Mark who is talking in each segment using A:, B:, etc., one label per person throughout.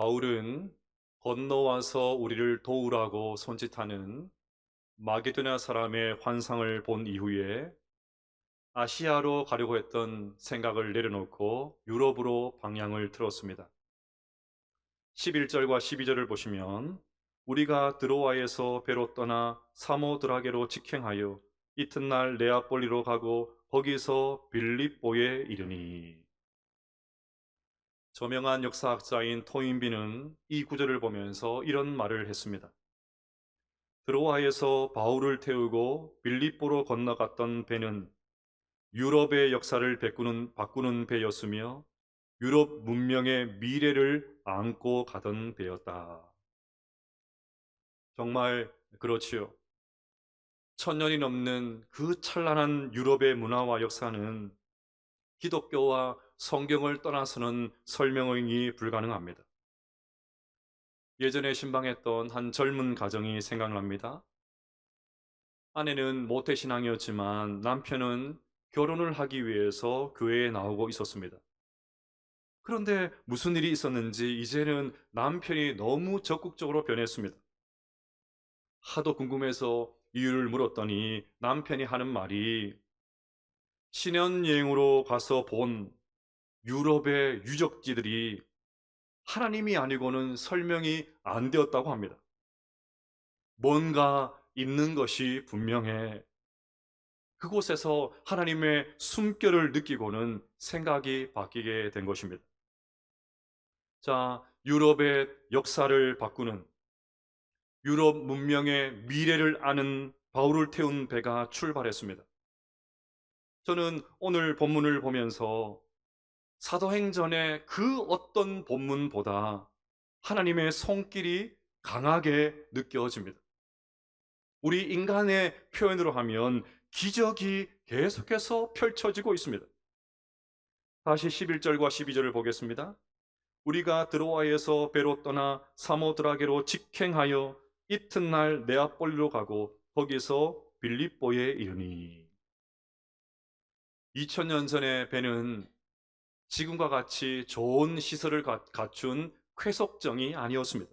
A: 바울은 건너와서 우리를 도우라고 손짓하는 마게도냐 사람의 환상을 본 이후에 아시아로 가려고 했던 생각을 내려놓고 유럽으로 방향을 틀었습니다. 11절과 12절을 보시면 우리가 드로아에서 배로 떠나 사모드라게로 직행하여 이튿날 네아폴리로 가고 거기서 빌립보에 이르니. 저명한 역사학자인 토인비는 이 구절을 보면서 이런 말을 했습니다. 드로아에서 바울을 태우고 빌립보로 건너갔던 배는 유럽의 역사를 바꾸는 배였으며 유럽 문명의 미래를 안고 가던 배였다. 정말 그렇지요. 천년이 넘는 그 찬란한 유럽의 문화와 역사는 기독교와 성경을 떠나서는 설명이 불가능합니다. 예전에 신방했던 한 젊은 가정이 생각납니다. 아내는 모태신앙이었지만 남편은 결혼을 하기 위해서 교회에 나오고 있었습니다. 그런데 무슨 일이 있었는지 이제는 남편이 너무 적극적으로 변했습니다. 하도 궁금해서 이유를 물었더니 남편이 하는 말이 신혼여행으로 가서 본 유럽의 유적지들이 하나님이 아니고는 설명이 안 되었다고 합니다. 뭔가 있는 것이 분명해. 그곳에서 하나님의 숨결을 느끼고는 생각이 바뀌게 된 것입니다. 자, 유럽의 역사를 바꾸는, 유럽 문명의 미래를 아는 바울을 태운 배가 출발했습니다. 저는 오늘 본문을 보면서 사도행전의 그 어떤 본문보다 하나님의 손길이 강하게 느껴집니다. 우리 인간의 표현으로 하면 기적이 계속해서 펼쳐지고 있습니다. 다시 11절과 12절을 보겠습니다. 우리가 드로아에서 배로 떠나 사모드라게로 직행하여 이튿날 네아폴리로 가고 거기서 빌립보에 이르니. 2000년 전의 배는 지금과 같이 좋은 시설을 갖춘 쾌속정이 아니었습니다.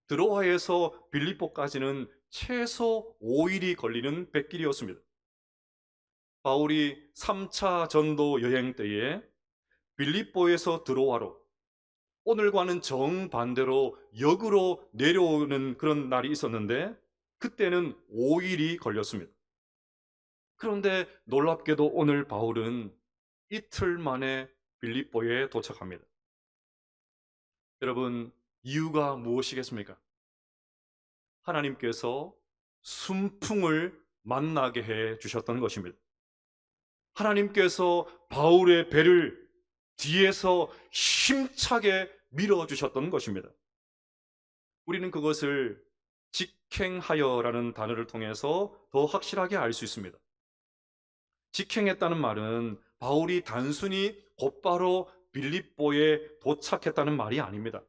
A: 드로아에서 빌립보까지는 최소 5일이 걸리는 백길이었습니다. 바울이 3차 전도 여행 때에 빌립보에서 드로아로, 오늘과는 정반대로 역으로 내려오는 그런 날이 있었는데 그때는 5일이 걸렸습니다. 그런데 놀랍게도 오늘 바울은 이틀 만에 빌립보에 도착합니다. 여러분, 이유가 무엇이겠습니까? 하나님께서 순풍을 만나게 해 주셨던 것입니다. 하나님께서 바울의 배를 뒤에서 힘차게 밀어주셨던 것입니다. 우리는 그것을 직행하여라는 단어를 통해서 더 확실하게 알 수 있습니다. 직행했다는 말은 바울이 단순히 곧바로 빌립보에 도착했다는 말이 아닙니다.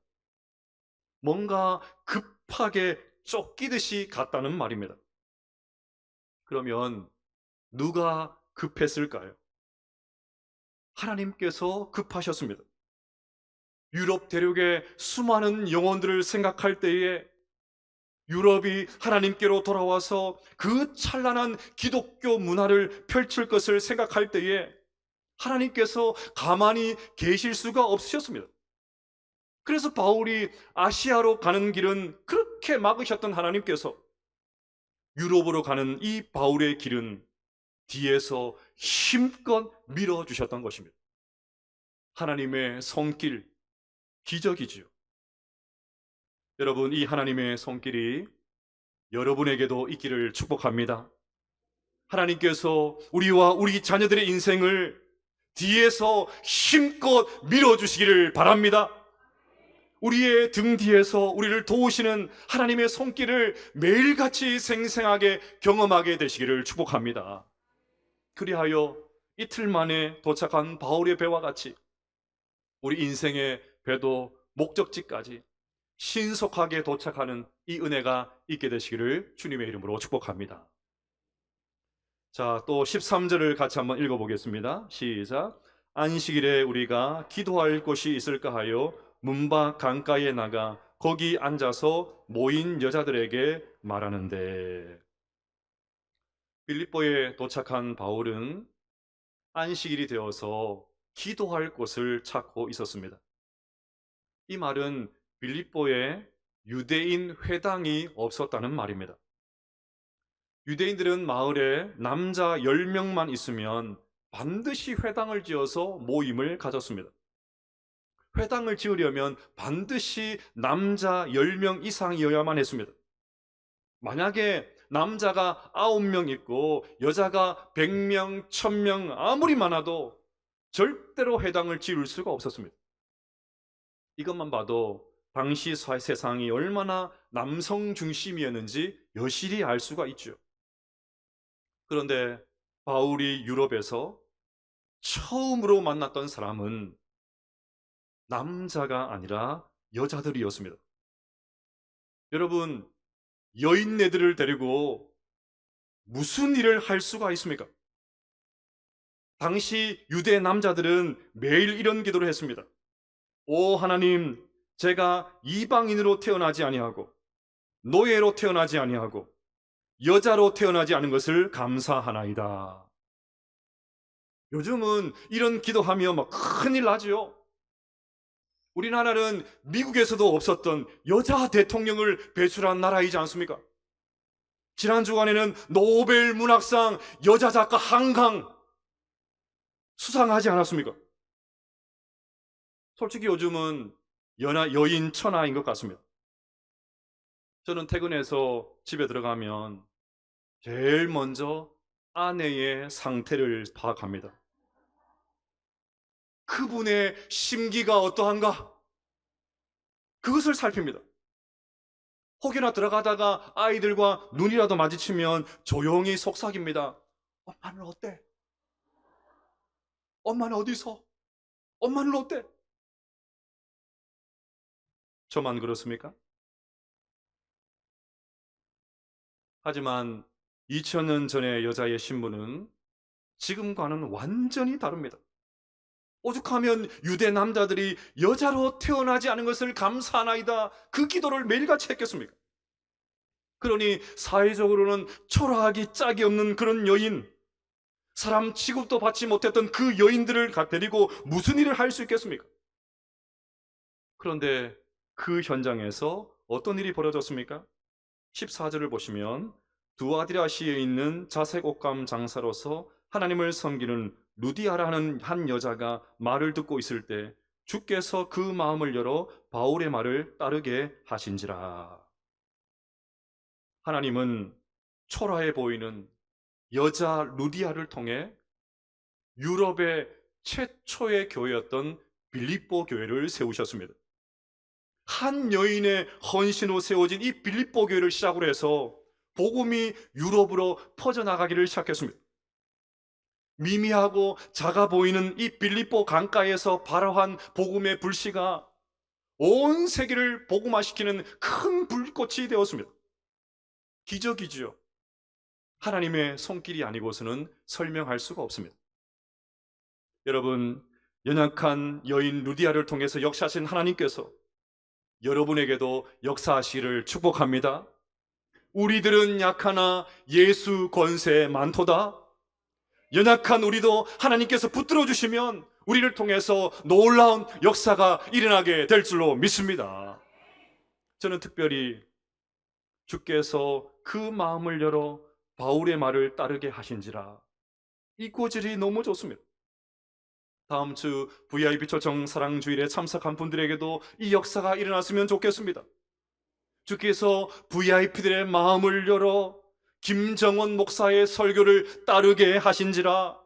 A: 뭔가 급하게 쫓기듯이 갔다는 말입니다. 그러면 누가 급했을까요? 하나님께서 급하셨습니다. 유럽 대륙의 수많은 영혼들을 생각할 때에 유럽이 하나님께로 돌아와서 그 찬란한 기독교 문화를 펼칠 것을 생각할 때에 하나님께서 가만히 계실 수가 없으셨습니다. 그래서 바울이 아시아로 가는 길은 그렇게 막으셨던 하나님께서 유럽으로 가는 이 바울의 길은 뒤에서 힘껏 밀어주셨던 것입니다. 하나님의 손길, 기적이지요. 여러분, 이 하나님의 손길이 여러분에게도 있기를 축복합니다. 하나님께서 우리와 우리 자녀들의 인생을 뒤에서 힘껏 밀어주시기를 바랍니다. 우리의 등 뒤에서 우리를 도우시는 하나님의 손길을 매일같이 생생하게 경험하게 되시기를 축복합니다. 그리하여 이틀 만에 도착한 바울의 배와 같이 우리 인생의 배도 목적지까지 신속하게 도착하는 이 은혜가 있게 되시기를 주님의 이름으로 축복합니다. 자, 또 13절을 같이 한번 읽어보겠습니다. 시작. 안식일에 우리가 기도할 곳이 있을까 하여 문밖 강가에 나가 거기 앉아서 모인 여자들에게 말하는데, 빌립보에 도착한 바울은 안식일이 되어서 기도할 곳을 찾고 있었습니다. 이 말은 빌립보에 유대인 회당이 없었다는 말입니다. 유대인들은 마을에 남자 10명만 있으면 반드시 회당을 지어서 모임을 가졌습니다. 회당을 지으려면 반드시 남자 10명 이상이어야만 했습니다. 만약에 남자가 9명 있고 여자가 100명, 1000명 아무리 많아도 절대로 회당을 지을 수가 없었습니다. 이것만 봐도 당시 세상이 얼마나 남성 중심이었는지 여실히 알 수가 있죠. 그런데 바울이 유럽에서 처음으로 만났던 사람은 남자가 아니라 여자들이었습니다. 여러분, 여인네들을 데리고 무슨 일을 할 수가 있습니까? 당시 유대 남자들은 매일 이런 기도를 했습니다. 오 하나님, 제가 이방인으로 태어나지 아니하고 노예로 태어나지 아니하고 여자로 태어나지 않은 것을 감사하나이다. 요즘은 이런 기도하며 막 큰일 나죠. 우리나라는 미국에서도 없었던 여자 대통령을 배출한 나라이지 않습니까? 지난 주간에는 노벨 문학상 여자 작가 한강 수상하지 않았습니까? 솔직히 요즘은 여인 천하인 것 같습니다. 저는 퇴근해서 집에 들어가면 제일 먼저 아내의 상태를 파악합니다. 그분의 심기가 어떠한가? 그것을 살핍니다. 혹여나 들어가다가 아이들과 눈이라도 마주치면 조용히 속삭입니다. 엄마는 어때? 엄마는 어디서? 엄마는 어때? 저만 그렇습니까? 하지만 2000년 전의 여자의 신분은 지금과는 완전히 다릅니다. 오죽하면 유대 남자들이 여자로 태어나지 않은 것을 감사하나이다 그 기도를 매일같이 했겠습니까? 그러니 사회적으로는 초라하기 짝이 없는 그런 여인, 사람 취급도 받지 못했던 그 여인들을 데리고 무슨 일을 할 수 있겠습니까? 그런데 그 현장에서 어떤 일이 벌어졌습니까? 14절을 보시면 두아디라시에 있는 자색 옷감 장사로서 하나님을 섬기는 루디아라는 한 여자가 말을 듣고 있을 때 주께서 그 마음을 열어 바울의 말을 따르게 하신지라. 하나님은 초라해 보이는 여자 루디아를 통해 유럽의 최초의 교회였던 빌립보 교회를 세우셨습니다. 한 여인의 헌신으로 세워진 이 빌립보 교회를 시작으로 해서 복음이 유럽으로 퍼져나가기를 시작했습니다. 미미하고 작아 보이는 이 빌립보 강가에서 발화한 복음의 불씨가 온 세계를 복음화시키는 큰 불꽃이 되었습니다. 기적이지요. 하나님의 손길이 아니고서는 설명할 수가 없습니다. 여러분, 연약한 여인 루디아를 통해서 역사하신 하나님께서 여러분에게도 역사하시기를 축복합니다. 우리들은 약하나 예수 권세 많도다. 연약한 우리도 하나님께서 붙들어 주시면 우리를 통해서 놀라운 역사가 일어나게 될 줄로 믿습니다. 저는 특별히 주께서 그 마음을 열어 바울의 말을 따르게 하신지라 이 구절이 너무 좋습니다. 다음 주 VIP 초청 사랑주일에 참석한 분들에게도 이 역사가 일어났으면 좋겠습니다. 주께서 VIP들의 마음을 열어 김정원 목사의 설교를 따르게 하신지라,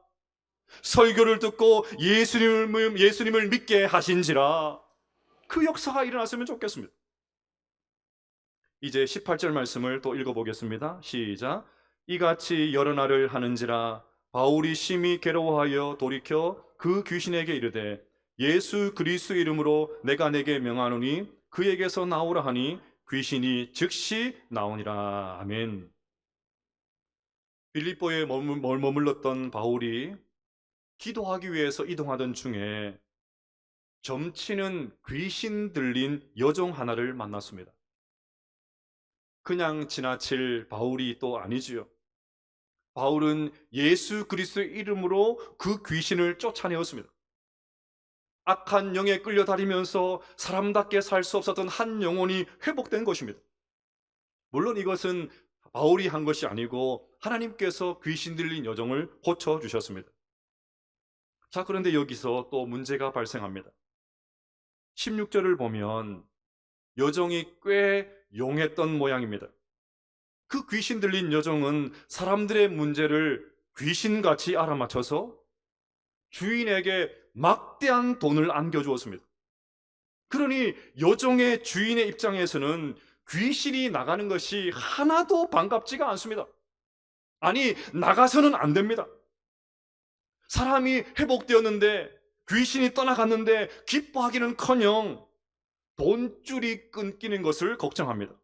A: 설교를 듣고 예수님을 믿게 하신지라, 그 역사가 일어났으면 좋겠습니다. 이제 18절 말씀을 또 읽어보겠습니다. 시작. 이같이 여러 날을 하는지라 바울이 심히 괴로워하여 돌이켜 그 귀신에게 이르되 예수 그리스도 이름으로 내가 내게 명하노니 그에게서 나오라 하니 귀신이 즉시 나오니라. 아멘. 빌립보에 머물렀던 바울이 기도하기 위해서 이동하던 중에 점치는 귀신 들린 여종 하나를 만났습니다. 그냥 지나칠 바울이 또 아니지요. 바울은 예수 그리스도의 이름으로 그 귀신을 쫓아내었습니다. 악한 영에 끌려다니면서 사람답게 살 수 없었던 한 영혼이 회복된 것입니다. 물론 이것은 바울이 한 것이 아니고 하나님께서 귀신 들린 여종을 고쳐주셨습니다. 자, 그런데 여기서 또 문제가 발생합니다. 16절을 보면 여종이 꽤 용했던 모양입니다. 그 귀신 들린 여종은 사람들의 문제를 귀신같이 알아맞혀서 주인에게 막대한 돈을 안겨주었습니다. 그러니 여종의 주인의 입장에서는 귀신이 나가는 것이 하나도 반갑지가 않습니다. 아니, 나가서는 안 됩니다. 사람이 회복되었는데, 귀신이 떠나갔는데 기뻐하기는커녕 돈줄이 끊기는 것을 걱정합니다.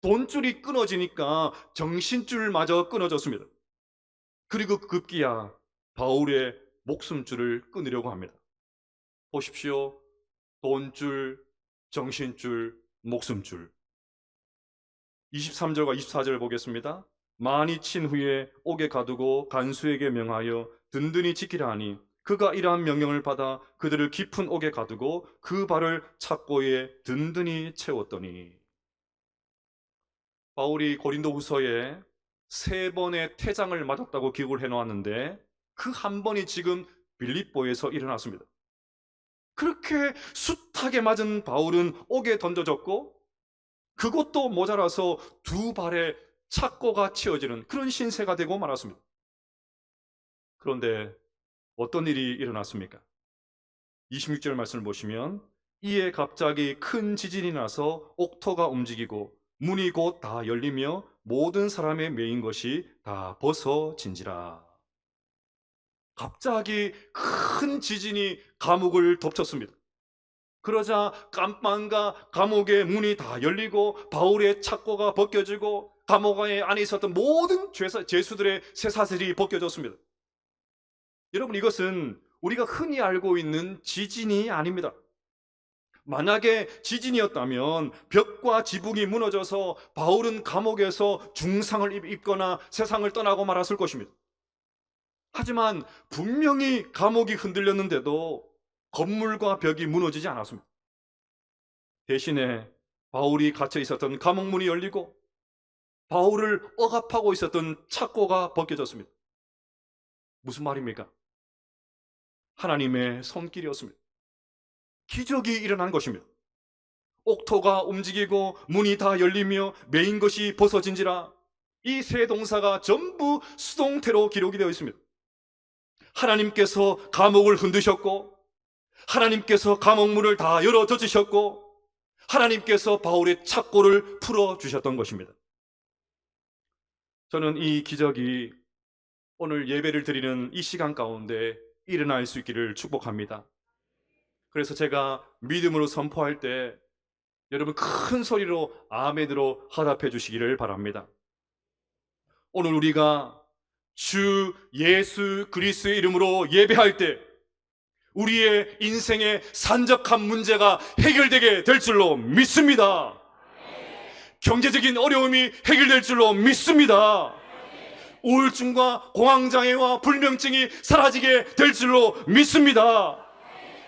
A: 돈줄이 끊어지니까 정신줄마저 끊어졌습니다. 그리고 급기야 바울의 목숨줄을 끊으려고 합니다. 보십시오. 돈줄, 정신줄, 목숨줄. 23절과 24절 보겠습니다. 많이 친 후에 옥에 가두고 간수에게 명하여 든든히 지키라 하니 그가 이러한 명령을 받아 그들을 깊은 옥에 가두고 그 발을 착고에 든든히 채웠더니. 바울이 고린도후서에 3번의 태장을 맞았다고 기록을 해놓았는데 그 한 번이 지금 빌립보에서 일어났습니다. 그렇게 숱하게 맞은 바울은 옥에 던져졌고 그것도 모자라서 2발에 착고가 채워지는 그런 신세가 되고 말았습니다. 그런데 어떤 일이 일어났습니까? 26절 말씀을 보시면 이에 갑자기 큰 지진이 나서 옥토가 움직이고 문이 곧 다 열리며 모든 사람의 매인 것이 다 벗어진지라. 갑자기 큰 지진이 감옥을 덮쳤습니다. 그러자 깜빵과 감옥의 문이 다 열리고 바울의 착고가 벗겨지고 감옥 안에 있었던 모든 죄수들의 쇠사슬이 벗겨졌습니다. 여러분, 이것은 우리가 흔히 알고 있는 지진이 아닙니다. 만약에 지진이었다면 벽과 지붕이 무너져서 바울은 감옥에서 중상을 입거나 세상을 떠나고 말았을 것입니다. 하지만 분명히 감옥이 흔들렸는데도 건물과 벽이 무너지지 않았습니다. 대신에 바울이 갇혀 있었던 감옥문이 열리고 바울을 억압하고 있었던 착고가 벗겨졌습니다. 무슨 말입니까? 하나님의 손길이었습니다. 기적이 일어난 것입니다. 옥토가 움직이고 문이 다 열리며 매인 것이 벗어진지라. 이 세 동사가 전부 수동태로 기록이 되어 있습니다. 하나님께서 감옥을 흔드셨고 하나님께서 감옥문을 다 열어젖으셨고 하나님께서 바울의 착고를 풀어주셨던 것입니다. 저는 이 기적이 오늘 예배를 드리는 이 시간 가운데 일어날 수 있기를 축복합니다. 그래서 제가 믿음으로 선포할 때 여러분 큰 소리로 아멘으로 화답해 주시기를 바랍니다. 오늘 우리가 주 예수 그리스도의 이름으로 예배할 때 우리의 인생의 산적한 문제가 해결되게 될 줄로 믿습니다. 경제적인 어려움이 해결될 줄로 믿습니다. 우울증과 공황장애와 불면증이 사라지게 될 줄로 믿습니다.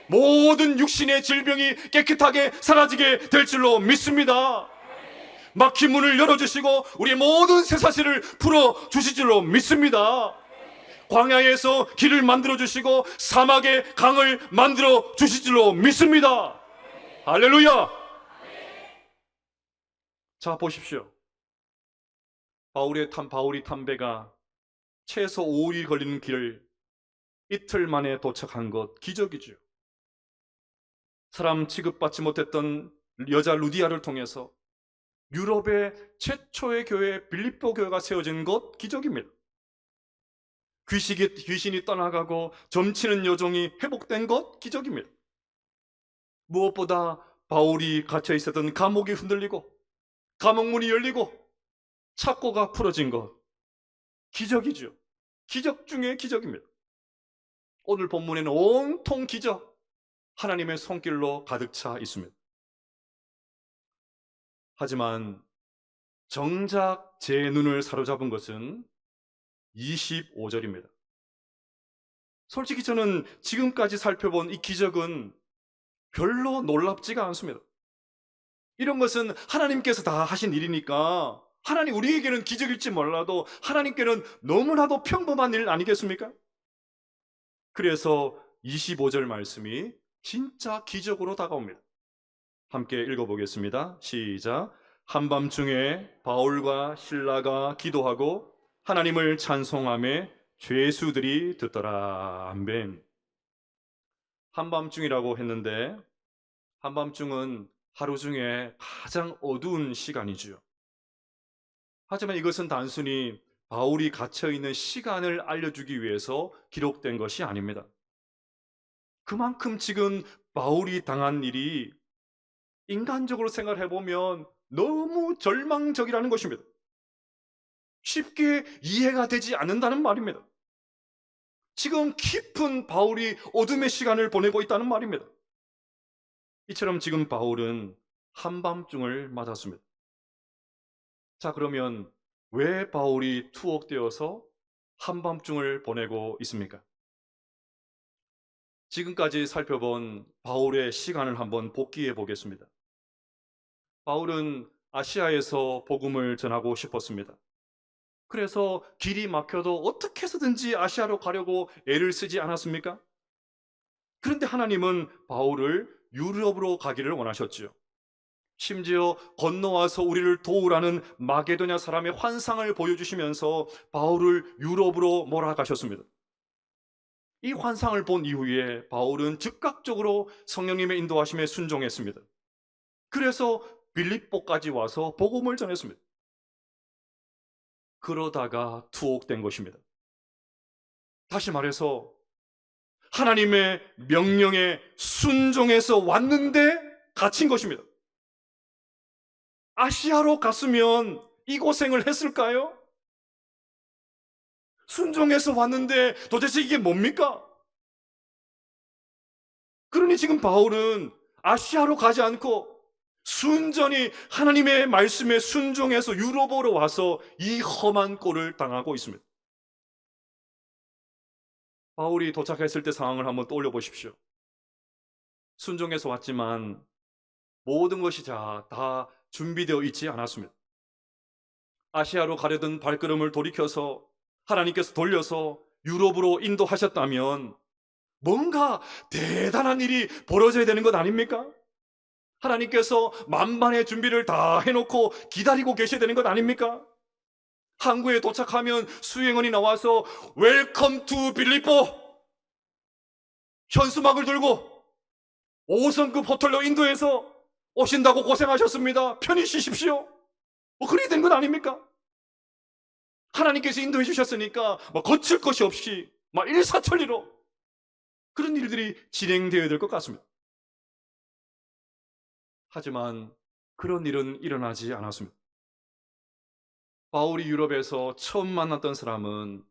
A: 모든 육신의 질병이 깨끗하게 사라지게 될 줄로 믿습니다. 막힌 문을 열어주시고 우리의 모든 쇠사슬을 풀어주실 줄로 믿습니다. 광야에서 길을 만들어주시고 사막에 강을 만들어주실 줄로 믿습니다. 할렐루야. 자, 보십시오. 바울이 탄 배가 최소 5일이 걸리는 길을 이틀 만에 도착한 것 기적이죠. 사람 취급받지 못했던 여자 루디아를 통해서 유럽의 최초의 교회 빌립보 교회가 세워진 것 기적입니다. 귀신이 떠나가고 점치는 여종이 회복된 것 기적입니다. 무엇보다 바울이 갇혀 있었던 감옥이 흔들리고 감옥문이 열리고 착고가 풀어진 것 기적이죠. 기적 중에 기적입니다. 오늘 본문에는 온통 기적, 하나님의 손길로 가득 차 있습니다. 하지만 정작 제 눈을 사로잡은 것은 25절입니다. 솔직히 저는 지금까지 살펴본 이 기적은 별로 놀랍지가 않습니다. 이런 것은 하나님께서 다 하신 일이니까 하나님 우리에게는 기적일지 몰라도 하나님께는 너무나도 평범한 일 아니겠습니까? 그래서 25절 말씀이 진짜 기적으로 다가옵니다. 함께 읽어보겠습니다. 시작. 한밤중에 바울과 실라가 기도하고 하나님을 찬송하며 죄수들이 듣더라. 아멘. 한밤중이라고 했는데 한밤중은 하루 중에 가장 어두운 시간이지요. 하지만 이것은 단순히 바울이 갇혀있는 시간을 알려주기 위해서 기록된 것이 아닙니다. 그만큼 지금 바울이 당한 일이 인간적으로 생각해 보면 너무 절망적이라는 것입니다. 쉽게 이해가 되지 않는다는 말입니다. 지금 깊은 바울이 어둠의 시간을 보내고 있다는 말입니다. 이처럼 지금 바울은 한밤중을 맞았습니다. 자, 그러면 왜 바울이 투옥되어서 한밤중을 보내고 있습니까? 지금까지 살펴본 바울의 시간을 한번 복기해 보겠습니다. 바울은 아시아에서 복음을 전하고 싶었습니다. 그래서 길이 막혀도 어떻게 해서든지 아시아로 가려고 애를 쓰지 않았습니까? 그런데 하나님은 바울을 유럽으로 가기를 원하셨지요. 심지어 건너와서 우리를 도우라는 마게도냐 사람의 환상을 보여주시면서 바울을 유럽으로 몰아가셨습니다. 이 환상을 본 이후에 바울은 즉각적으로 성령님의 인도하심에 순종했습니다. 그래서 빌립보까지 와서 복음을 전했습니다. 그러다가 투옥된 것입니다. 다시 말해서 하나님의 명령에 순종해서 왔는데 갇힌 것입니다. 아시아로 갔으면 이 고생을 했을까요? 순종해서 왔는데 도대체 이게 뭡니까? 그러니 지금 바울은 아시아로 가지 않고 순전히 하나님의 말씀에 순종해서 유럽으로 와서 이 험한 꼴을 당하고 있습니다. 바울이 도착했을 때 상황을 한번 떠올려 보십시오. 순종해서 왔지만 모든 것이 다 준비되어 있지 않았습니다. 아시아로 가려던 발걸음을 돌이켜서 하나님께서 돌려서 유럽으로 인도하셨다면 뭔가 대단한 일이 벌어져야 되는 것 아닙니까? 하나님께서 만반의 준비를 다 해놓고 기다리고 계셔야 되는 것 아닙니까? 항구에 도착하면 수행원이 나와서 웰컴 투 빌립보, 현수막을 들고 5성급 호텔로 인도해서 오신다고 고생하셨습니다. 편히 쉬십시오. 그리 된 것 아닙니까? 하나님께서 인도해 주셨으니까 거칠 것이 없이 일사천리로 그런 일들이 진행되어야 될 것 같습니다. 하지만 그런 일은 일어나지 않았습니다. 바울이 유럽에서 처음 만났던 사람은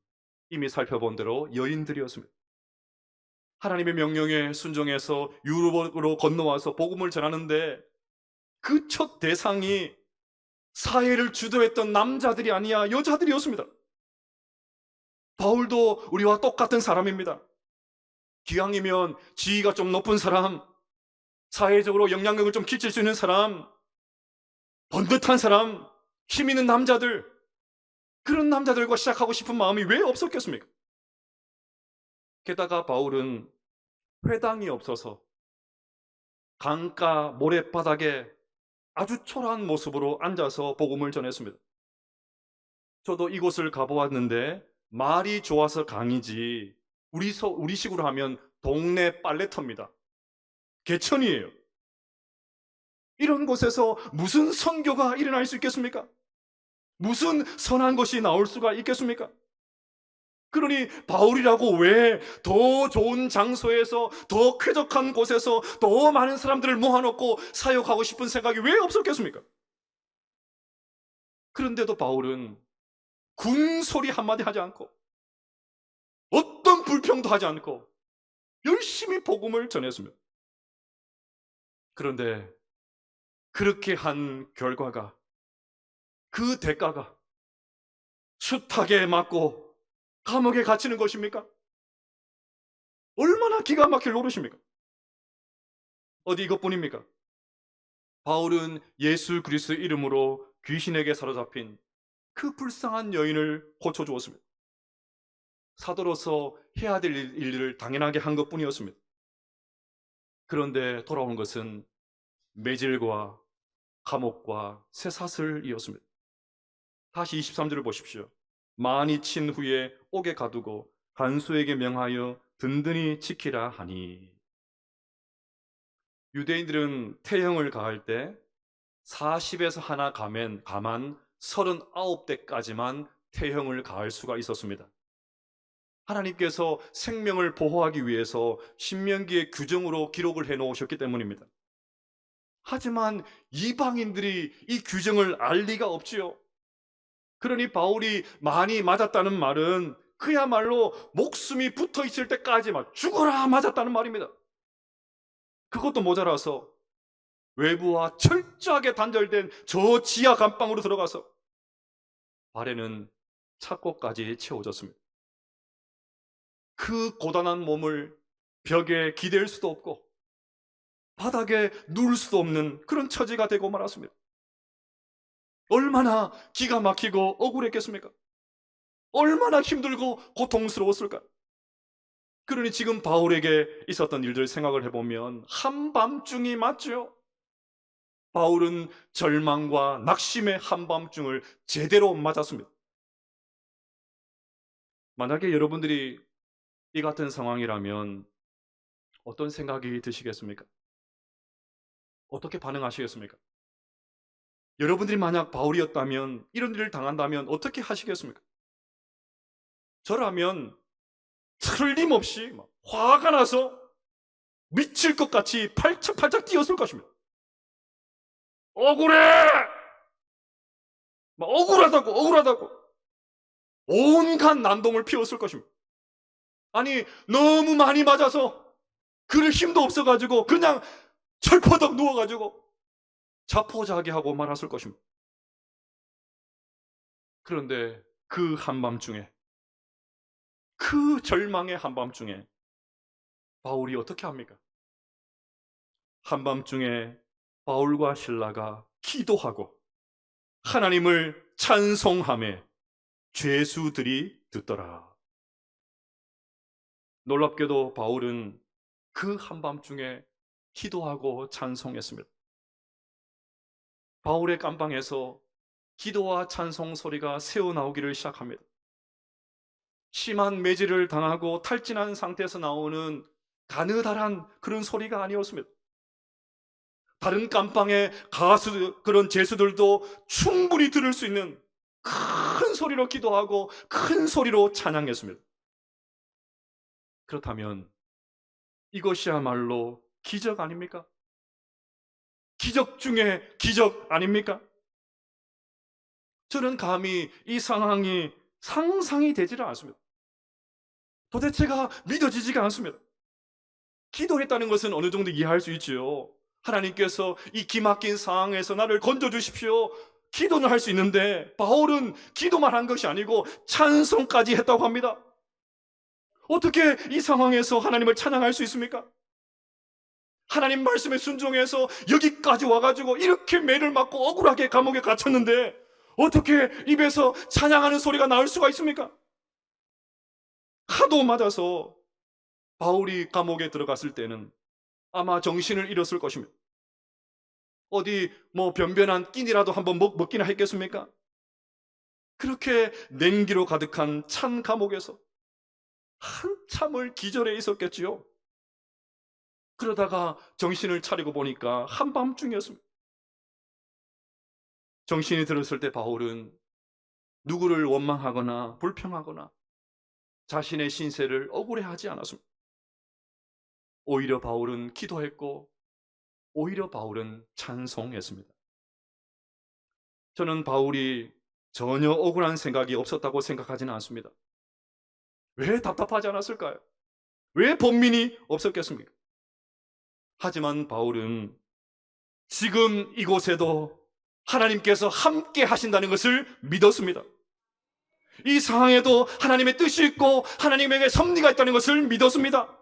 A: 이미 살펴본 대로 여인들이었습니다. 하나님의 명령에 순종해서 유럽으로 건너와서 복음을 전하는데 그 첫 대상이 사회를 주도했던 남자들이 아니야 여자들이었습니다. 바울도 우리와 똑같은 사람입니다. 기왕이면 지위가 좀 높은 사람, 사회적으로 영향력을 좀 끼칠 수 있는 사람, 번듯한 사람, 힘 있는 남자들, 그런 남자들과 시작하고 싶은 마음이 왜 없었겠습니까? 게다가 바울은 회당이 없어서 강가 모래바닥에 아주 초라한 모습으로 앉아서 복음을 전했습니다. 저도 이곳을 가보았는데 말이 좋아서 강이지 우리식으로 하면 동네 빨래터입니다. 개천이에요. 이런 곳에서 무슨 선교가 일어날 수 있겠습니까? 무슨 선한 것이 나올 수가 있겠습니까? 그러니 바울이라고 왜 더 좋은 장소에서 더 쾌적한 곳에서 더 많은 사람들을 모아놓고 사역하고 싶은 생각이 왜 없었겠습니까? 그런데도 바울은 군소리 한마디 하지 않고 어떤 불평도 하지 않고 열심히 복음을 전했습니다. 그런데 그렇게 한 결과가, 그 대가가 숱하게 맞고 감옥에 갇히는 것입니까? 얼마나 기가 막힐 노릇입니까? 어디 이것뿐입니까? 바울은 예수 그리스도 이름으로 귀신에게 사로잡힌 그 불쌍한 여인을 고쳐주었습니다. 사도로서 해야 될 일을 당연하게 한 것뿐이었습니다. 그런데 돌아온 것은 매질과 감옥과 쇠사슬이었습니다. 다시 23절을 보십시오. 많이 친 후에 옥에 가두고 간수에게 명하여 든든히 지키라 하니. 유대인들은 태형을 가할 때 40에서 하나 가만 39대까지만 태형을 가할 수가 있었습니다. 하나님께서 생명을 보호하기 위해서 신명기의 규정으로 기록을 해 놓으셨기 때문입니다. 하지만 이방인들이 이 규정을 알 리가 없지요. 그러니 바울이 많이 맞았다는 말은 그야말로 목숨이 붙어 있을 때까지 막 죽어라 맞았다는 말입니다. 그것도 모자라서 외부와 철저하게 단절된 저 지하 감방으로 들어가서 발에는 착고까지 채워졌습니다. 그 고단한 몸을 벽에 기댈 수도 없고 바닥에 누울 수도 없는 그런 처지가 되고 말았습니다. 얼마나 기가 막히고 억울했겠습니까? 얼마나 힘들고 고통스러웠을까? 그러니 지금 바울에게 있었던 일들 생각을 해보면 한밤중이 맞죠? 바울은 절망과 낙심의 한밤중을 제대로 맞았습니다. 만약에 여러분들이 이 같은 상황이라면 어떤 생각이 드시겠습니까? 어떻게 반응하시겠습니까? 여러분들이 만약 바울이었다면, 이런 일을 당한다면 어떻게 하시겠습니까? 저라면 틀림없이 막 화가 나서 미칠 것 같이 팔짝팔짝 뛰었을 것입니다. 억울해! 막 억울하다고 온갖 난동을 피웠을 것입니다. 아니, 너무 많이 맞아서 그럴 힘도 없어가지고 그냥 철퍼덕 누워가지고 자포자기하고 말았을 것입니다. 그런데 그 한밤중에, 그 절망의 한밤중에 바울이 어떻게 합니까? 한밤중에 바울과 실라가 기도하고 하나님을 찬송하며 죄수들이 듣더라. 놀랍게도 바울은 그 한밤중에 기도하고 찬송했습니다. 바울의 감방에서 기도와 찬송 소리가 새어나오기를 시작합니다. 심한 매질을 당하고 탈진한 상태에서 나오는 가느다란 그런 소리가 아니었습니다. 다른 감방의 그런 제수들도 충분히 들을 수 있는 큰 소리로 기도하고 큰 소리로 찬양했습니다. 그렇다면 이것이야말로 기적 아닙니까? 기적 중에 기적 아닙니까? 저는 감히 이 상황이 상상이 되지를 않습니다. 도대체가 믿어지지가 않습니다. 기도했다는 것은 어느 정도 이해할 수 있지요. 하나님께서 이 기막힌 상황에서 나를 건져주십시오. 기도는 할 수 있는데 바울은 기도만 한 것이 아니고 찬송까지 했다고 합니다. 어떻게 이 상황에서 하나님을 찬양할 수 있습니까? 하나님 말씀에 순종해서 여기까지 와가지고 이렇게 매를 맞고 억울하게 감옥에 갇혔는데 어떻게 입에서 찬양하는 소리가 나올 수가 있습니까? 하도 맞아서 바울이 감옥에 들어갔을 때는 아마 정신을 잃었을 것입니다. 어디 변변한 끼니라도 한번 먹기나 했겠습니까? 그렇게 냉기로 가득한 찬 감옥에서 한참을 기절해 있었겠지요. 그러다가 정신을 차리고 보니까 한밤중이었습니다. 정신이 들었을 때 바울은 누구를 원망하거나 불평하거나 자신의 신세를 억울해하지 않았습니다. 오히려 바울은 기도했고 오히려 바울은 찬송했습니다. 저는 바울이 전혀 억울한 생각이 없었다고 생각하지는 않습니다. 왜 답답하지 않았을까요? 왜 번민이 없었겠습니까? 하지만 바울은 지금 이곳에도 하나님께서 함께 하신다는 것을 믿었습니다. 이 상황에도 하나님의 뜻이 있고 하나님에게 섭리가 있다는 것을 믿었습니다.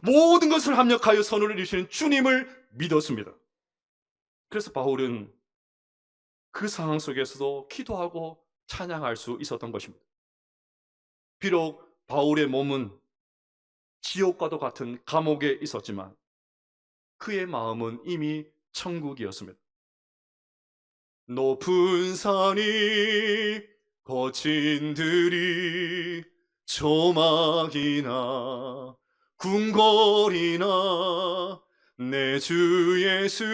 A: 모든 것을 합력하여 선을 이루시는 주님을 믿었습니다. 그래서 바울은 그 상황 속에서도 기도하고 찬양할 수 있었던 것입니다. 비록 바울의 몸은 지옥과도 같은 감옥에 있었지만 그의 마음은 이미 천국이었습니다. 높은 산이 거친 들이 조막이나 궁궐이나 내 주 예수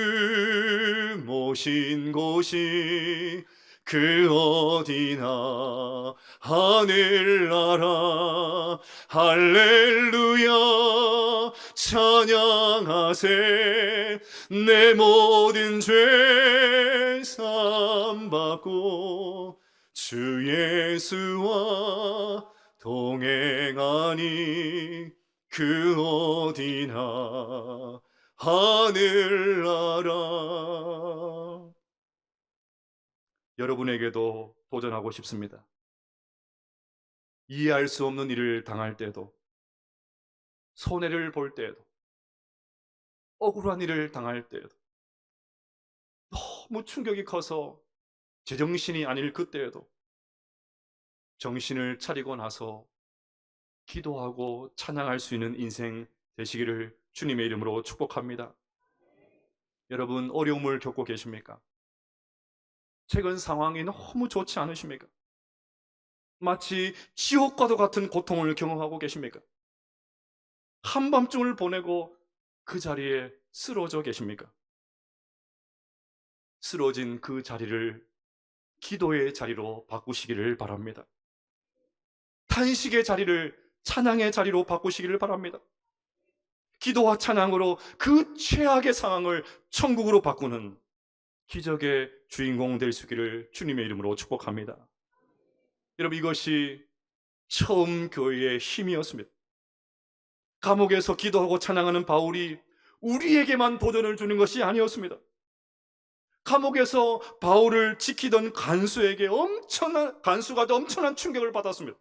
A: 모신 곳이 그 어디나 하늘나라 할렐루야 찬양하세 내 모든 죄 사함받고 주 예수와 동행하니 그 어디나 하늘나라. 여러분에게도 도전하고 싶습니다. 이해할 수 없는 일을 당할 때도, 손해를 볼 때에도, 억울한 일을 당할 때에도, 너무 충격이 커서 제정신이 아닐 그때에도 정신을 차리고 나서 기도하고 찬양할 수 있는 인생 되시기를 주님의 이름으로 축복합니다. 여러분, 어려움을 겪고 계십니까? 최근 상황이 너무 좋지 않으십니까? 마치 지옥과도 같은 고통을 경험하고 계십니까? 한밤중을 보내고 그 자리에 쓰러져 계십니까? 쓰러진 그 자리를 기도의 자리로 바꾸시기를 바랍니다. 탄식의 자리를 찬양의 자리로 바꾸시기를 바랍니다. 기도와 찬양으로 그 최악의 상황을 천국으로 바꾸는 기적의 주인공 될 수 있기를 주님의 이름으로 축복합니다. 여러분, 이것이 처음 교회의 힘이었습니다. 감옥에서 기도하고 찬양하는 바울이 우리에게만 도전을 주는 것이 아니었습니다. 감옥에서 바울을 지키던 간수에게 간수가 엄청난 충격을 받았습니다.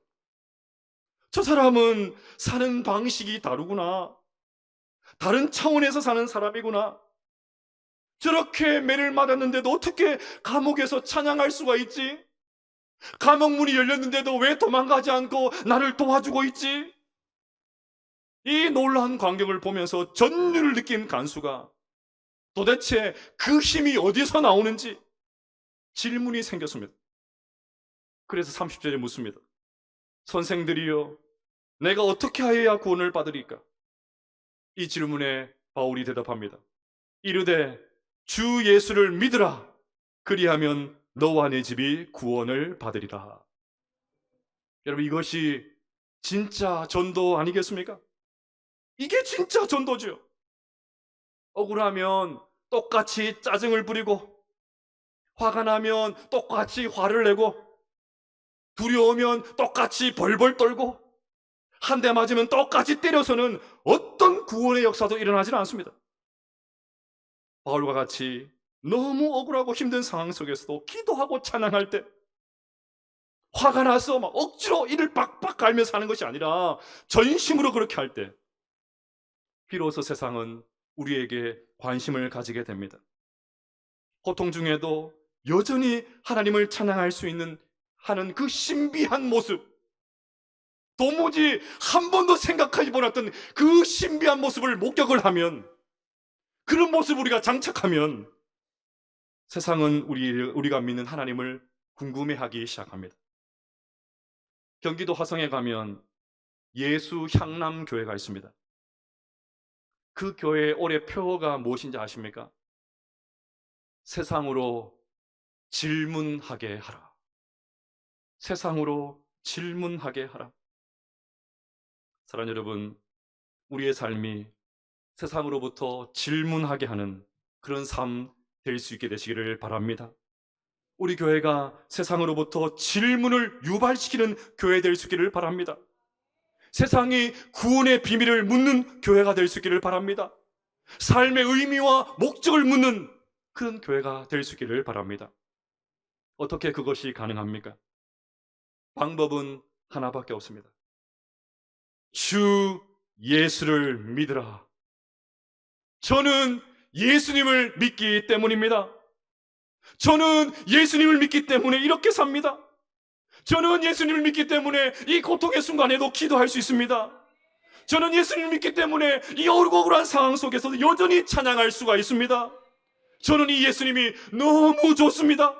A: 저 사람은 사는 방식이 다르구나. 다른 차원에서 사는 사람이구나. 저렇게 매를 맞았는데도 어떻게 감옥에서 찬양할 수가 있지? 감옥 문이 열렸는데도 왜 도망가지 않고 나를 도와주고 있지? 이 놀라운 광경을 보면서 전율을 느낀 간수가 도대체 그 힘이 어디서 나오는지 질문이 생겼습니다. 그래서 30절에 묻습니다. 선생들이여, 내가 어떻게 하여야 구원을 받으리까? 이 질문에 바울이 대답합니다. 이르되 주 예수를 믿으라. 그리하면 너와 네 집이 구원을 받으리라. 여러분, 이것이 진짜 전도 아니겠습니까? 이게 진짜 전도죠. 억울하면 똑같이 짜증을 부리고, 화가 나면 똑같이 화를 내고, 두려우면 똑같이 벌벌 떨고, 한 대 맞으면 똑같이 때려서는 어떤 구원의 역사도 일어나지는 않습니다. 바울과 같이 너무 억울하고 힘든 상황 속에서도 기도하고 찬양할 때, 화가 나서 막 억지로 이를 빡빡 갈면서 하는 것이 아니라 전심으로 그렇게 할 때 비로소 세상은 우리에게 관심을 가지게 됩니다. 고통 중에도 여전히 하나님을 찬양할 수 있는 하는 그 신비한 모습, 도무지 한 번도 생각하지 못했던 그 신비한 모습을 목격을 하면, 그런 모습을 우리가 장착하면 세상은 우리가 믿는 하나님을 궁금해하기 시작합니다. 경기도 화성에 가면 예수 향남 교회가 있습니다. 그 교회의 올해 표어가 무엇인지 아십니까? 세상으로 질문하게 하라. 세상으로 질문하게 하라. 사랑하는 여러분, 우리의 삶이 세상으로부터 질문하게 하는 그런 삶 될 수 있게 되시기를 바랍니다. 우리 교회가 세상으로부터 질문을 유발시키는 교회 될 수 있기를 바랍니다. 세상이 구원의 비밀을 묻는 교회가 될 수 있기를 바랍니다. 삶의 의미와 목적을 묻는 그런 교회가 될 수 있기를 바랍니다. 어떻게 그것이 가능합니까? 방법은 하나밖에 없습니다. 주 예수를 믿으라. 저는 예수님을 믿기 때문입니다. 저는 예수님을 믿기 때문에 이렇게 삽니다. 저는 예수님을 믿기 때문에 이 고통의 순간에도 기도할 수 있습니다. 저는 예수님을 믿기 때문에 이 억울한 상황 속에서도 여전히 찬양할 수가 있습니다. 저는 이 예수님이 너무 좋습니다.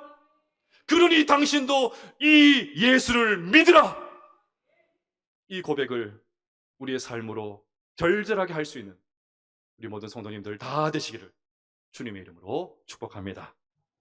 A: 그러니 당신도 이 예수를 믿으라. 이 고백을 우리의 삶으로 결절하게 할 수 있는 우리 모든 성도님들 다 되시기를 주님의 이름으로 축복합니다.